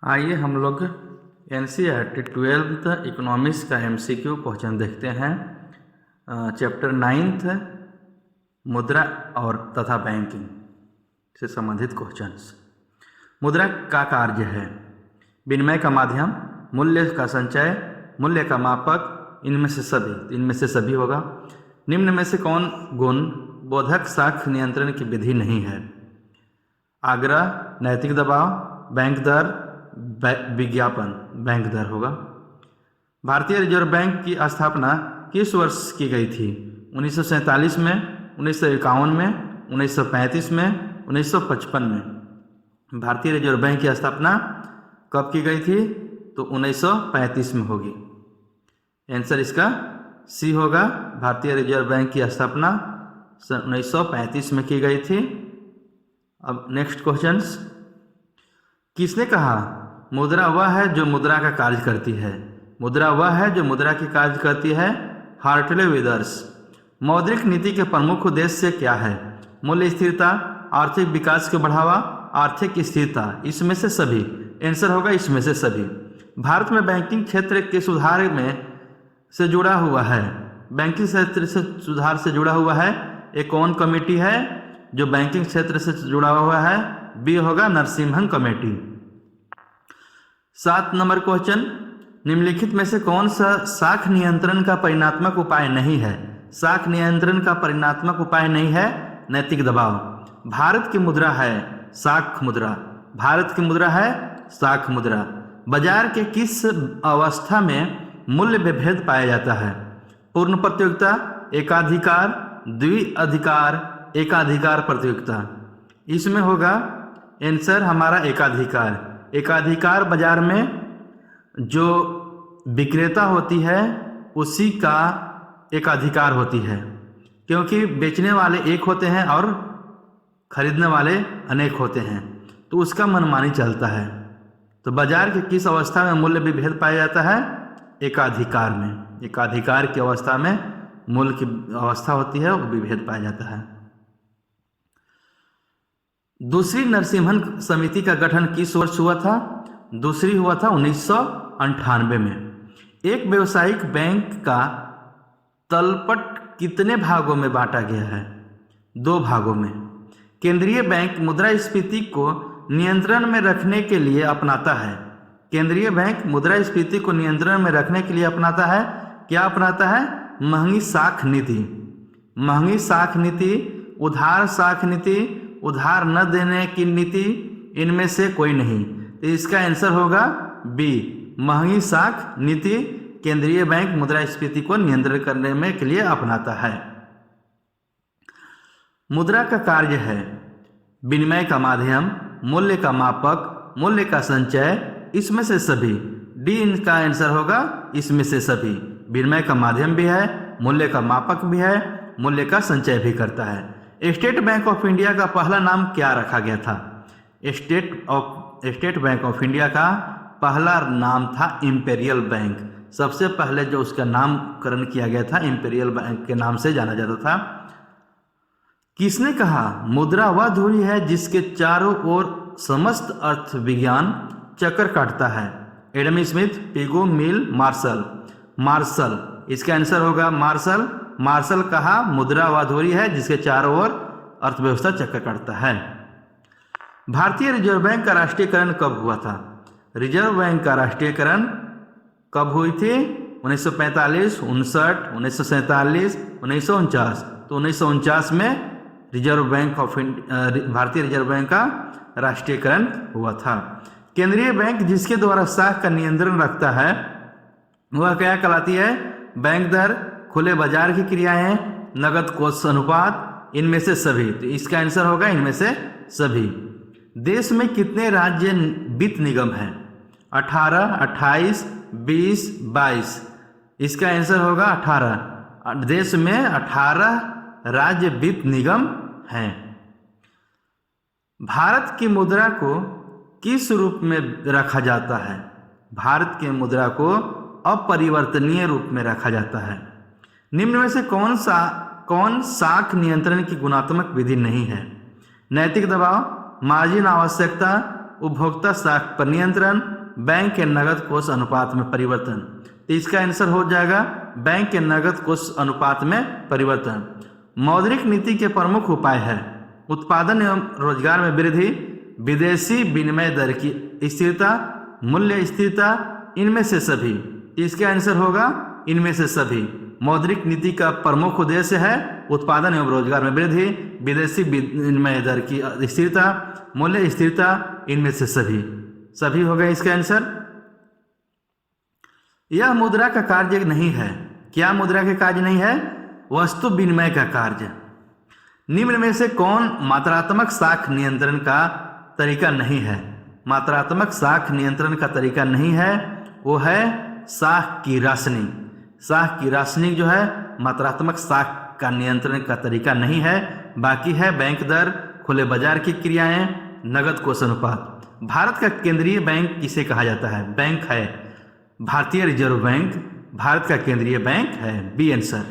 आइए हम लोग NCERT 12th इकोनॉमिक्स का MCQ क्वेश्चन देखते हैं। चैप्टर 9th मुद्रा और तथा बैंकिंग से संबंधित क्वेश्चंस। मुद्रा का कार्य है विनिमय का माध्यम, मूल्य का संचय, मूल्य का मापक, इनमें से सभी होगा। निम्न में से कौन गुण बोधक साख नियंत्रण की विधि नहीं है? आग्रह, नैतिक दबाव, बैंक दर, विज्ञापन। बैंक दर होगा। भारतीय रिजर्व बैंक की स्थापना किस वर्ष की गई थी? 1947 में, 1951 में, 1935 में, 1955 में। भारतीय रिजर्व बैंक की स्थापना कब की गई थी? तो 1935 में होगी। आंसर इसका सी होगा। भारतीय रिजर्व बैंक की स्थापना 1935 में की गई थी। अब नेक्स्ट क्वेश्चंस। किसने कहा मुद्रा वह है जो मुद्रा का कार्य करती है? मुद्रा वह है जो मुद्रा की कार्य करती है। Hartley withers. मौद्रिक नीति के प्रमुख उद्देश्य क्या है? मूल्य स्थिरता, आर्थिक विकास को बढ़ावा, आर्थिक स्थिरता। इसमें से सभी। आंसर होगा इसमें से सभी। भारत में बैंकिंग क्षेत्र के सुधार में से जुड़ा हुआ है। बैंकिंग क्षेत्र से सुधार से जुड़ा हुआ है एक कौन कमेटी है जो बैंकिंग क्षेत्र से जुड़ा हुआ है? बी होगा नरसिम्हन कमेटी। 7 number question. निम्नलिखित में से कौन सा साख नियंत्रण का परिणात्मक उपाय नहीं है? साख नियंत्रण का परिणात्मक उपाय नहीं है नैतिक दबाव। भारत की मुद्रा है साख मुद्रा। भारत की मुद्रा है साख मुद्रा। बाजार के किस अवस्था में मूल्य विभेद पाया जाता है? पूर्ण प्रतियोगिता, एकाधिकार, द्विअधिकार, एकाधिकार प्रतियोगिता। इसमें होगा आंसर हमारा एकाधिकार। एकाधिकार बाजार में जो विक्रेता होती है उसी का एकाधिकार होती है, क्योंकि बेचने वाले एक होते हैं और खरीदने वाले अनेक होते हैं, तो उसका मनमानी चलता है। तो बाजार की किस अवस्था में मूल्य विभेद पाया जाता है? एकाधिकार में। एकाधिकार की अवस्था में मूल्य की अवस्था होती है, वो विभेद पाया जाता है। दूसरी नरसिम्हन समिति का गठन किस वर्ष हुआ था? दूसरी हुआ था 1998 में। एक व्यावसायिक बैंक का तलपट कितने भागों में बांटा गया है? 2 भागों में। केंद्रीय बैंक मुद्रास्फीति को नियंत्रण में रखने के लिए अपनाता है। केंद्रीय बैंक मुद्रास्फीति को नियंत्रण में रखने के लिए अपनाता है। क्या अपनाता है? महंगी साख नीति। महंगी साख नीति, उधार साख नीति, उधार न देने की नीति, इनमें से कोई नहीं। तो इसका आंसर होगा बी, महंगी साख नीति केंद्रीय बैंक मुद्रास्फीति को नियंत्रण करने में के लिए अपनाता है। मुद्रा का कार्य है विनिमय का माध्यम, मूल्य का मापक, मूल्य का संचय, इसमें से सभी। डी इनका आंसर होगा इसमें से सभी। विनिमय का माध्यम भी है, मूल्य का मापक भी है, मूल्य का संचय भी करता है। स्टेट बैंक ऑफ इंडिया का पहला नाम क्या रखा गया था? स्टेट बैंक ऑफ इंडिया का पहला नाम था इंपेरियल बैंक। सबसे पहले जो उसका नामकरण किया गया था इंपेरियल बैंक के नाम से जाना जाता था। किसने कहा मुद्रा वह धुरी है जिसके चारों ओर समस्त अर्थ विज्ञान चक्कर काटता है? एडम स्मिथ, पिगो, मिल, मार्शल। मार्शल। इसका आंसर होगा मार्शल। मार्शल कहा मुद्रा वह धुरी है जिसके चारों ओर अर्थव्यवस्था चक्कर काटता है। भारतीय रिजर्व बैंक का राष्ट्रीयकरण कब हुआ था? रिजर्व बैंक का राष्ट्रीयकरण कब हुई थी? 1945, 59, 1947, 1949। तो 1949 में रिजर्व बैंक ऑफ भारतीय रिजर्व बैंक का राष्ट्रीयकरण हुआ था। केंद्रीय बैंक जिसके द्वारा साख का नियंत्रण रखता है वह क्या कहलाती है? बैंक दर, खुले बाजार की क्रियाएं, नगद कोष अनुपात, इनमें से सभी। तो इसका आंसर होगा इनमें से सभी। देश में कितने राज्य वित्त निगम हैं? 18, 28, 20, 22। इसका आंसर होगा 18। देश में 18 राज्य वित्त निगम हैं। भारत की मुद्रा को किस रूप में रखा जाता है? भारत की मुद्रा को अपरिवर्तनीय रूप में रखा जाता है। निम्न में से कौन साख नियंत्रण की गुणात्मक विधि नहीं है? नैतिक दबाव, मार्जिन आवश्यकता, उपभोक्ता साख पर नियंत्रण, बैंक के नगद कोष अनुपात में परिवर्तन। तो इसका आंसर हो जाएगा बैंक के नगद कोष अनुपात में परिवर्तन। मौद्रिक नीति के प्रमुख उपाय है उत्पादन एवं रोजगार में वृद्धि, विदेशी विनिमय दर की स्थिरता, मूल्य स्थिरता, इनमें से सभी। इसका आंसर होगा इनमें से सभी। मौद्रिक नीति का प्रमुख उद्देश्य है उत्पादन एवं रोजगार में वृद्धि, विदेशी विनिमय दर की स्थिरता, मूल्य स्थिरता, इनमें से सभी। सभी हो गए इसका आंसर। यह मुद्रा का कार्य नहीं है। क्या मुद्रा का कार्य नहीं है? वस्तु विनिमय का कार्य। निम्न में से कौन मात्रात्मक साख नियंत्रण का तरीका नहीं है? मात्रात्मक साख नियंत्रण का तरीका नहीं है, वो है साख की राशनिंग। साख की राशनिंग जो है मात्रात्मक साख का नियंत्रण का तरीका नहीं है। बाकी है बैंक दर, खुले बाजार की क्रियाएं, नगद कोष अनुपात। भारत का केंद्रीय बैंक किसे कहा जाता है? बैंक है भारतीय रिजर्व बैंक, भारत का केंद्रीय बैंक है। B answer.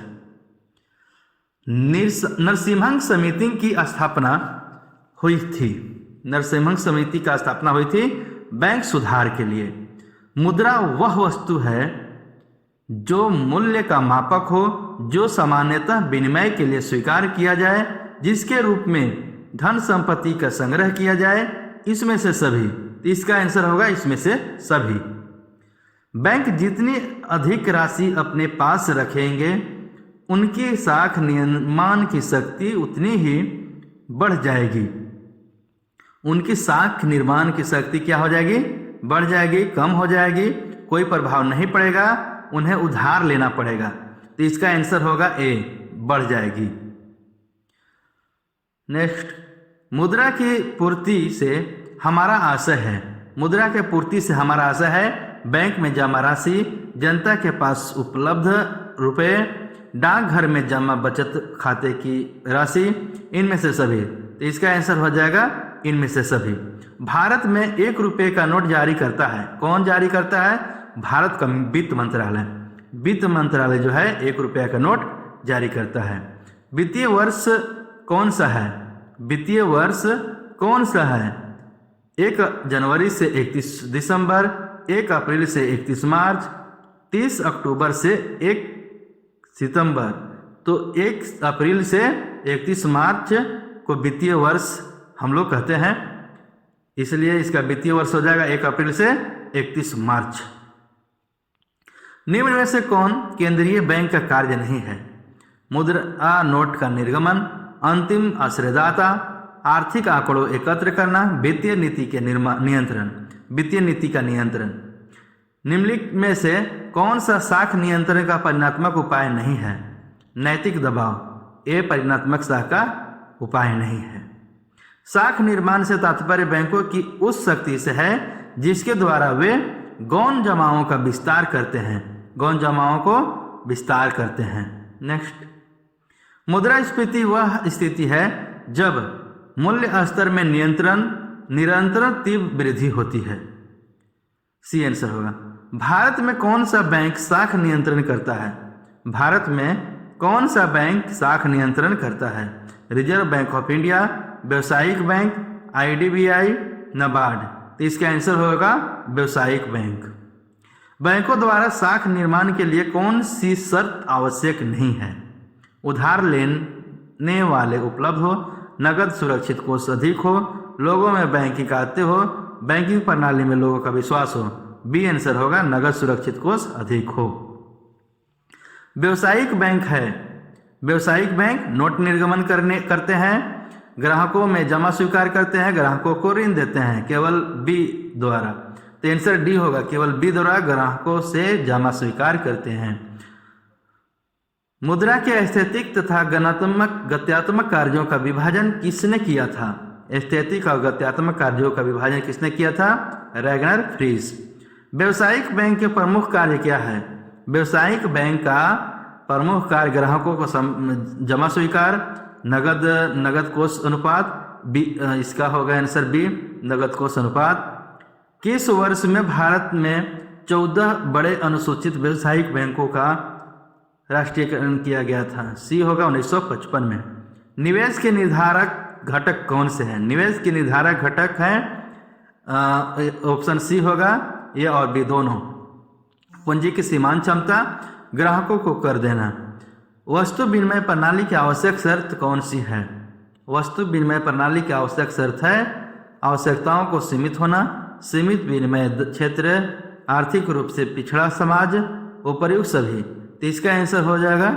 नरसिम्हन समिति की स्थापना हुई थी। नरसिम्हन समिति का स्थापना हुई थी बैंक सुधार के लिए। मुद्रा वह वस्तु है जो मूल्य का मापक हो, जो सामान्यतः विनिमय के लिए स्वीकार किया जाए, जिसके रूप में धन संपत्ति का संग्रह किया जाए। इसमें से सभी। इसका आंसर होगा इसमें से सभी। बैंक जितनी अधिक राशि अपने पास रखेंगे, उनकी साख निर्माण की शक्ति उतनी ही बढ़ जाएगी। उनकी साख निर्माण की शक्ति क्या हो जाएगी? बढ़ जाएगी, कम हो जाएगी, कोई प्रभाव नहीं पड़ेगा, उन्हें उधार लेना पड़ेगा। तो इसका आंसर होगा ए, बढ़ जाएगी। नेक्स्ट, मुद्रा की पूर्ति से हमारा आशय है। मुद्रा के पूर्ति से हमारा आशय है बैंक में जमा राशि, जनता के पास उपलब्ध रुपए, डाकघर में जमा बचत खाते की राशि, इनमें से सभी। तो इसका आंसर हो जाएगा इनमें से सभी। भारत में 1 रुपये का नोट जारी करता है। कौन जारी करता है? भारत का वित्त मंत्रालय। वित्त मंत्रालय जो है 1 रुपये का नोट जारी करता है। वित्तीय वर्ष कौन सा है? वित्तीय वर्ष कौन सा है? 1 जनवरी से 31 दिसंबर, 1 अप्रैल से 31 मार्च, 30 अक्टूबर से 1 सितंबर। तो 1 अप्रैल से 31 मार्च को वित्तीय वर्ष हम लोग कहते हैं, इसलिए इसका वित्तीय वर्ष हो जाएगा 1 अप्रैल से 31 मार्च। निम्न में से कौन केंद्रीय बैंक का कार्य नहीं है? मुद्रा नोट का निर्गमन, अंतिम आश्रयदाता, आर्थिक आंकड़ों एकत्र करना, वित्तीय नीति के नियंत्रण। वित्तीय नीति का नियंत्रण। निम्नलिखित में से कौन सा साख नियंत्रण का परिणात्मक उपाय नहीं है? नैतिक दबाव। ए परिणात्मक साख का उपाय नहीं है। साख निर्माण से तात्पर्य बैंकों की उस शक्ति से है जिसके द्वारा वे गौण जमाओं का विस्तार करते हैं। गौण जमाओं को विस्तार करते हैं। नेक्स्ट, मुद्रास्फीति वह स्थिति है जब मूल्य स्तर में निरंतर तीव्र वृद्धि होती है। सी आंसर होगा। भारत में कौन सा बैंक साख नियंत्रण करता है? भारत में कौन सा बैंक साख नियंत्रण करता है? रिजर्व बैंक ऑफ इंडिया, व्यावसायिक बैंक, IDBI, नाबार्ड। तो इसका आंसर होगा व्यावसायिक बैंक। बैंकों द्वारा साख निर्माण के लिए कौन सी शर्त आवश्यक नहीं है? उधार लेने वाले उपलब्ध हो, नगद सुरक्षित कोष अधिक हो, लोगों में बैंकिंग आते हो, बैंकिंग प्रणाली में लोगों का विश्वास हो। बी आंसर होगा नगद सुरक्षित कोष अधिक हो। व्यावसायिक बैंक है। व्यावसायिक बैंक नोट निर्गमन करते हैं, ग्राहकों में जमा स्वीकार करते हैं, ग्राहकों को ऋण देते हैं, केवल बी द्वारा। तो आंसर डी होगा, केवल बी द्वारा ग्राहकों से जमा स्वीकार करते हैं। मुद्रा के स्थैतिक तथा गत्यात्मक कार्यों का विभाजन किसने किया था? स्थैतिक और गत्यात्मक कार्यों का विभाजन किसने किया था? Ragnar freeze. व्यावसायिक बैंक के प्रमुख कार्य क्या है? व्यावसायिक बैंक का प्रमुख कार्य ग्राहकों को जमा स्वीकार, नगद कोष अनुपात, बी इसका होगा आंसर बी, नगद कोष अनुपात। किस वर्ष में भारत में 14 बड़े अनुसूचित व्यावसायिक बैंकों का राष्ट्रीयकरण किया गया था? सी होगा 1955 में। निवेश के निर्धारक घटक कौन से हैं? निवेश के निर्धारक घटक हैं ऑप्शन सी होगा, ए और बी दोनों। पूंजी की सीमांत क्षमता, ग्राहकों को कर देना। वस्तु विनिमय प्रणाली की आवश्यक शर्त कौन सी है? वस्तु विनिमय प्रणाली की आवश्यक शर्त है आवश्यकताओं को सीमित होना, सीमित विनिमय क्षेत्र, आर्थिक रूप से पिछड़ा समाज, उपर्युक्त सभी। तो इसका आंसर हो जाएगा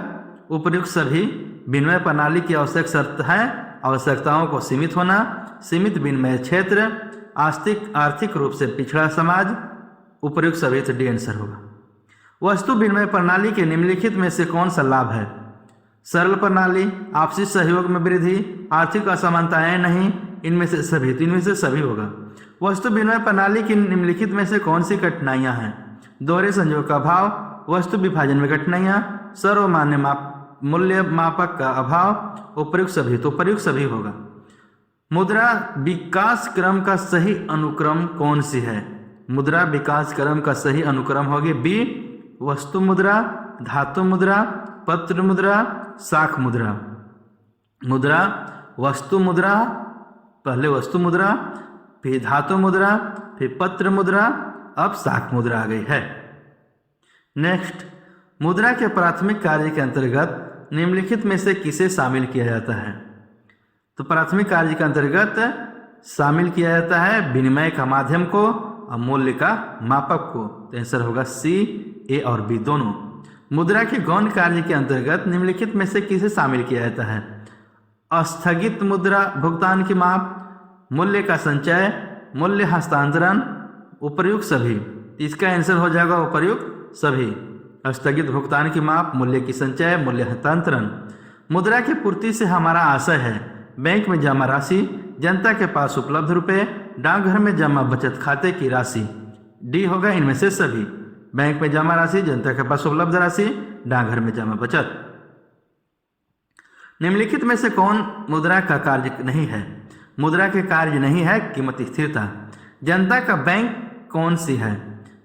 उपर्युक्त सभी। विनिमय प्रणाली की आवश्यक शर्त है आवश्यकताओं को सीमित होना, सीमित विनिमय क्षेत्र, आर्थिक रूप से पिछड़ा समाज, उपर्युक्त सभी। तो डी आंसर होगा। वस्तु विनिमय प्रणाली के निम्नलिखित में से कौन सा लाभ है? सरल प्रणाली, आपसी सहयोग में वृद्धि, आर्थिक असमानताएं नहीं, इनमें से सभी। तो इनमें से सभी होगा। वस्तु विनिमय प्रणाली की निम्नलिखित में से कौन सी कठिनाइयां हैं? दोहरे संयोग का अभाव, वस्तु विभाजन में कठिनाइयां, सर्वमान्य मूल्य मापक का अभाव, उपर्युक्त सभी। तो उपर्युक्त सभी होगा। मुद्रा विकास क्रम का सही अनुक्रम कौन सी है? मुद्रा विकास क्रम का सही अनुक्रम होगी बी, वस्तु मुद्रा, धातु मुद्रा, पत्र मुद्रा, शाख मुद्रा। मुद्रा, वस्तु मुद्रा, पहले वस्तु मुद्रा, फिर धातु मुद्रा, फिर पत्र मुद्रा, अब शाख मुद्रा आ गई है। नेक्स्ट, मुद्रा के प्राथमिक कार्य के अंतर्गत निम्नलिखित में से किसे शामिल किया जाता है? तो प्राथमिक कार्य के अंतर्गत शामिल किया जाता है विनिमय का माध्यम को और मूल्य का मापक को। तो आंसर होगा सी, ए और बी दोनों। मुद्रा के गौण कार्य के अंतर्गत निम्नलिखित में से किसे शामिल किया जाता है? स्थगित मुद्रा भुगतान की माप, मूल्य का संचय, मूल्य हस्तांतरण, उपर्युक्त सभी। इसका आंसर हो जाएगा उपर्युक्त सभी। स्थगित भुगतान की माप, मूल्य की संचय, मूल्य हस्तांतरण। मुद्रा की पूर्ति से हमारा आशय है बैंक में जमा राशि, जनता के पास उपलब्ध रुपए, डाकघर में जमा बचत खाते की राशि। डी होगा इनमें से सभी। बैंक में जमा राशि, जनता के पास उपलब्ध राशि, डाकघर में जमा बचत। निम्नलिखित में से कौन मुद्रा का कार्य नहीं है? मुद्रा के कार्य नहीं है कीमत स्थिरता। जनता का बैंक कौन सी है?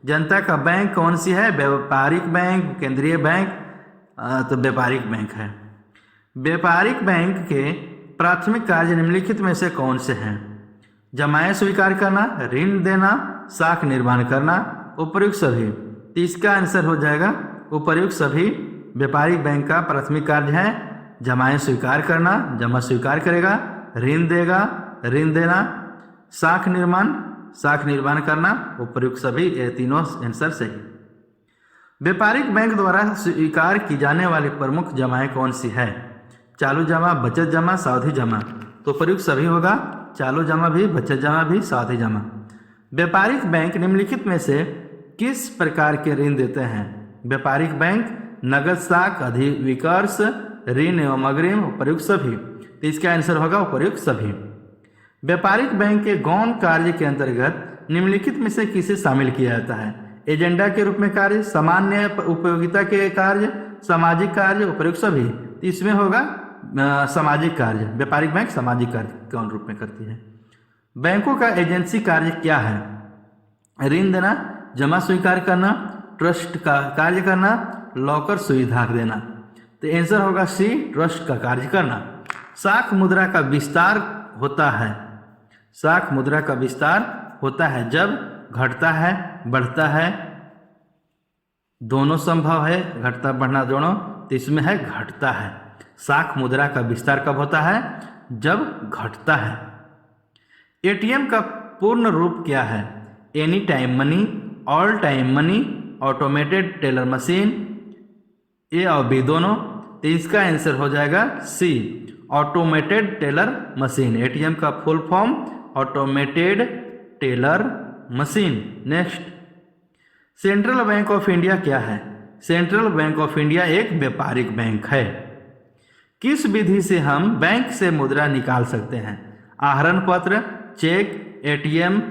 जनता का बैंक कौन सी है? व्यापारिक बैंक, केंद्रीय बैंक। तो व्यापारिक बैंक है। व्यापारिक बैंक के प्राथमिक कार्य निम्नलिखित में से कौन से हैं? जमाएं स्वीकार करना, ऋण देना, शाख निर्माण करना, उपर्युक्त सभी। तो इसका आंसर हो जाएगा उपर्युक्त सभी। व्यापारिक बैंक का प्राथमिक कार्य है जमाएं स्वीकार करना, जमा स्वीकार करेगा, ऋण देगा, ऋण देना, शाख निर्माण करना, उपर्युक्त सभी। ये तीनों आंसर सही। व्यापारिक बैंक द्वारा स्वीकार की जाने वाली प्रमुख जमाएं कौन सी है? चालू जमा, बचत जमा, सावधि जमा। तो प्रयुक्त सभी होगा, चालू जमा भी, बचत जमा भी, सावधि जमा। व्यापारिक बैंक निम्नलिखित में से किस प्रकार के ऋण देते हैं? व्यापारिक बैंक नगद, शाख, अधिविकर्ष, ऋण एवं अग्रिम, उपर्युक्त सभी। तो इसका आंसर होगा उपर्युक्त सभी। व्यापारिक बैंक के गौण कार्य के अंतर्गत निम्नलिखित में से किसे शामिल किया जाता है? एजेंडा के रूप में कार्य, सामान्य उपयोगिता के कार्य, सामाजिक कार्य, उपर्युक्त सभी। तो इसमें होगा सामाजिक कार्य। व्यापारिक बैंक सामाजिक कार्य कौन रूप में करती है? बैंकों का एजेंसी कार्य क्या है? ऋण देना, जमा स्वीकार करना, ट्रस्ट का कार्य करना, लॉकर सुविधा देना। तो आंसर होगा सी, ट्रस्ट का कार्य करना। शाख मुद्रा का विस्तार होता है। शाख मुद्रा का विस्तार होता है जब घटता है, बढ़ता है, दोनों संभव है, घटता बढ़ना दोनों। तो इसमें है घटता है। शाख मुद्रा का विस्तार कब होता है? जब घटता है। एटीएम का पूर्ण रूप क्या है? Any time money, all time money, automated teller machine. A और बी दोनों। तो इसका आंसर हो जाएगा C, automated teller machine. ATM का full form automated teller machine. Next, central bank of India क्या है? सेंट्रल बैंक ऑफ इंडिया एक व्यापारिक बैंक है। किस विधि से हम बैंक से मुद्रा निकाल सकते हैं? आहरण पत्र, चेक, एटीएम,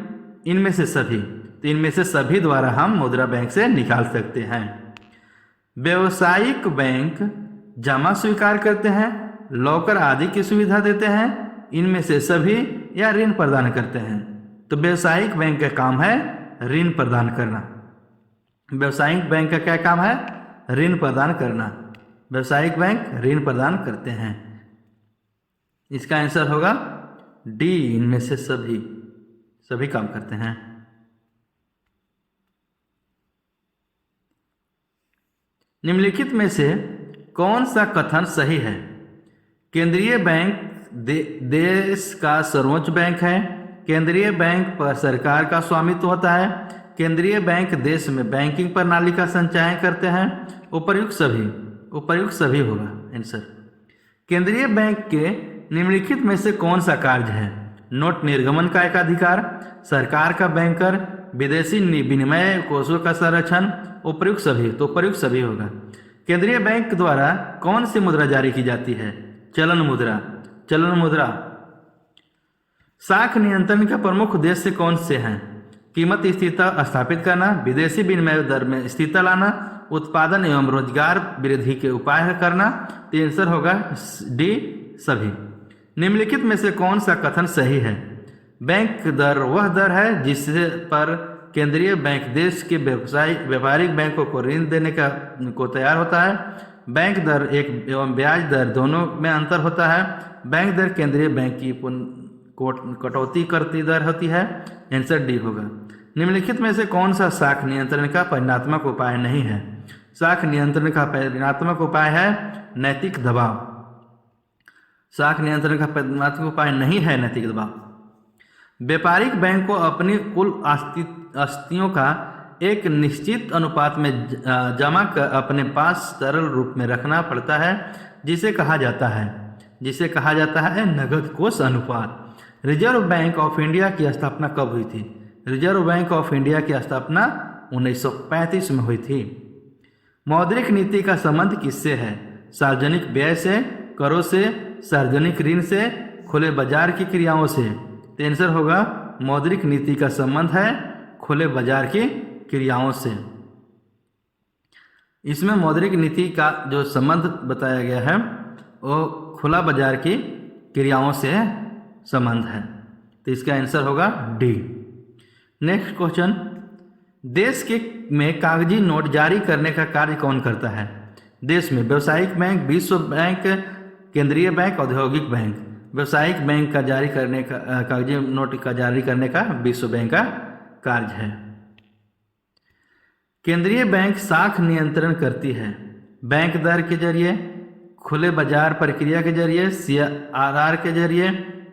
इनमें से सभी। तो इनमें से सभी द्वारा हम मुद्रा बैंक से निकाल सकते हैं। व्यावसायिक बैंक जमा स्वीकार करते हैं, लॉकर आदि की सुविधा देते हैं, इनमें से सभी, या ऋण प्रदान करते हैं। तो व्यावसायिक बैंक का काम है ऋण प्रदान करना। व्यावसायिक बैंक का क्या काम है? ऋण प्रदान करना। व्यावसायिक बैंक ऋण प्रदान करते हैं। इसका आंसर होगा डी, इनमें से सभी। सभी काम करते हैं। निम्नलिखित में से कौन सा कथन सही है? केंद्रीय बैंक देश का सर्वोच्च बैंक है। केंद्रीय बैंक पर सरकार का स्वामित्व होता है। केंद्रीय बैंक देश में बैंकिंग प्रणाली का संचालन करते हैं। उपर्युक्त सभी होगा आंसर। केंद्रीय बैंक के निम्नलिखित में से कौन सा कार्य है? नोट निर्गमन का एकाधिकार, सरकार का बैंकर, विदेशी विनिमय कोषों का संरक्षण, उपर्युक्त सभी। तो उपर्युक्त सभी होगा। केंद्रीय बैंक द्वारा कौन सी मुद्रा जारी की जाती है? चलन मुद्रा। साख नियंत्रण का प्रमुख उद्देश्य कौन से हैं? कीमत स्थिरता स्थापित करना, विदेशी विनिमय दर में स्थिरता लाना, उत्पादन एवं रोजगार वृद्धि के उपाय करना। तो आंसर होगा डी सभी। निम्नलिखित में से कौन सा कथन सही है? बैंक दर वह दर है जिससे पर केंद्रीय बैंक देश के व्यापारिक बैंकों को ऋण देने को तैयार होता है। बैंक दर एक एवं ब्याज दर दोनों में अंतर होता है। बैंक दर केंद्रीय बैंक की कटौती करती दर होती है। आंसर डी होगा। निम्नलिखित में से कौन सा साख नियंत्रण का परिणात्मक उपाय नहीं है? साख नियंत्रण का परिणात्मक उपाय है नैतिक दबाव। साख नियंत्रण का परिणात्मक उपाय नहीं है नैतिक दबाव। व्यापारिक बैंक को अपनी कुल आस्तियों का एक निश्चित अनुपात में जमा कर अपने पास तरल रूप में रखना पड़ता है, जिसे कहा जाता है नगद कोष अनुपात। रिजर्व बैंक ऑफ इंडिया की स्थापना कब हुई थी? रिजर्व बैंक ऑफ इंडिया की स्थापना 1935 में हुई थी। मौद्रिक नीति का संबंध किससे है? सार्वजनिक व्यय से, करों से, सार्वजनिक ऋण से, खुले बाजार की क्रियाओं से। तो आंसर होगा मौद्रिक नीति का संबंध है खुले बाजार की क्रियाओं से। इसमें मौद्रिक नीति का जो संबंध बताया गया है वो खुला बाजार की क्रियाओं से संबंध है। तो इसका आंसर होगा डी। नेक्स्ट क्वेश्चन, देश में कागजी नोट जारी करने का कार्य कौन करता है? देश में व्यावसायिक बैंक, विश्व बैंक, केंद्रीय बैंक, औद्योगिक बैंक। व्यावसायिक बैंक का जारी करने का कागजी नोट का जारी करने का विश्व बैंक का कार्य है। केंद्रीय बैंक साख नियंत्रण करती है बैंक दर के जरिए, खुले बाजार प्रक्रिया के जरिए, CRR के जरिए,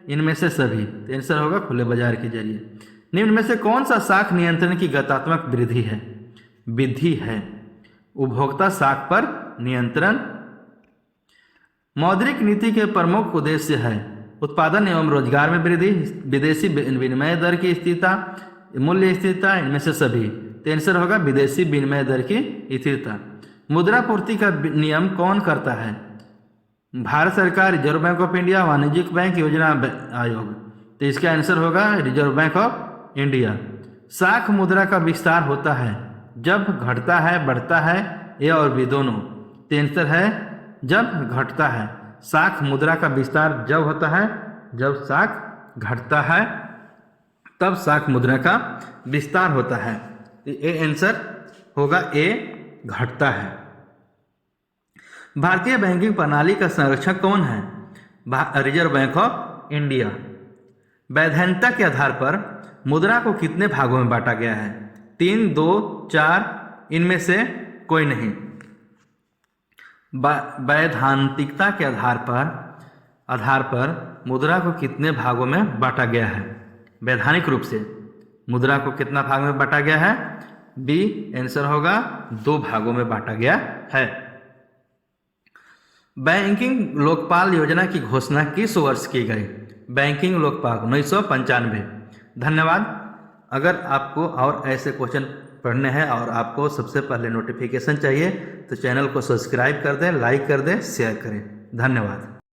इनमें से सभी। तो आंसर होगा खुले बाजार के जरिए। निम्न में से कौन सा साख नियंत्रण की गतात्मक विधि है? उपभोक्ता साख पर नियंत्रण। मौद्रिक नीति के प्रमुख उद्देश्य है उत्पादन एवं रोजगार में वृद्धि, विदेशी विनिमय दर की स्थिरता, मूल्य स्थिरता, इनमें से सभी। तो आंसर होगा विदेशी विनिमय दर की स्थिरता। मुद्रा पूर्ति का नियम कौन करता है? भारत सरकार, रिजर्व बैंक ऑफ इंडिया, वाणिज्यिक बैंक, योजना आयोग। तो इसका आंसर होगा रिजर्व बैंक ऑफ इंडिया। साख मुद्रा का विस्तार होता है जब घटता है, बढ़ता है, ये और भी दोनों। तो आंसर है जब घटता है। साख मुद्रा का विस्तार जब होता है जब साख घटता है, तब साख मुद्रा का विस्तार होता है। ये आंसर होगा ए, घटता है। भारतीय बैंकिंग प्रणाली का संरक्षक कौन है? Reserve bank of India. वैधानिकता के आधार पर मुद्रा को कितने भागों में बांटा गया है? 3, 2, 4, इनमें से कोई नहीं। वैधानिकता के आधार पर मुद्रा को कितने भागों में बांटा गया है? वैधानिक रूप से मुद्रा को कितना भाग में बांटा गया है? बी आंसर होगा 2 भागों में बांटा गया है। बैंकिंग लोकपाल योजना की घोषणा किस वर्ष की गई? बैंकिंग लोकपाल 1995। धन्यवाद। अगर आपको और ऐसे क्वेश्चन पढ़ने हैं और आपको सबसे पहले नोटिफिकेशन चाहिए तो चैनल को सब्सक्राइब कर दें, लाइक कर दें, शेयर करें। धन्यवाद।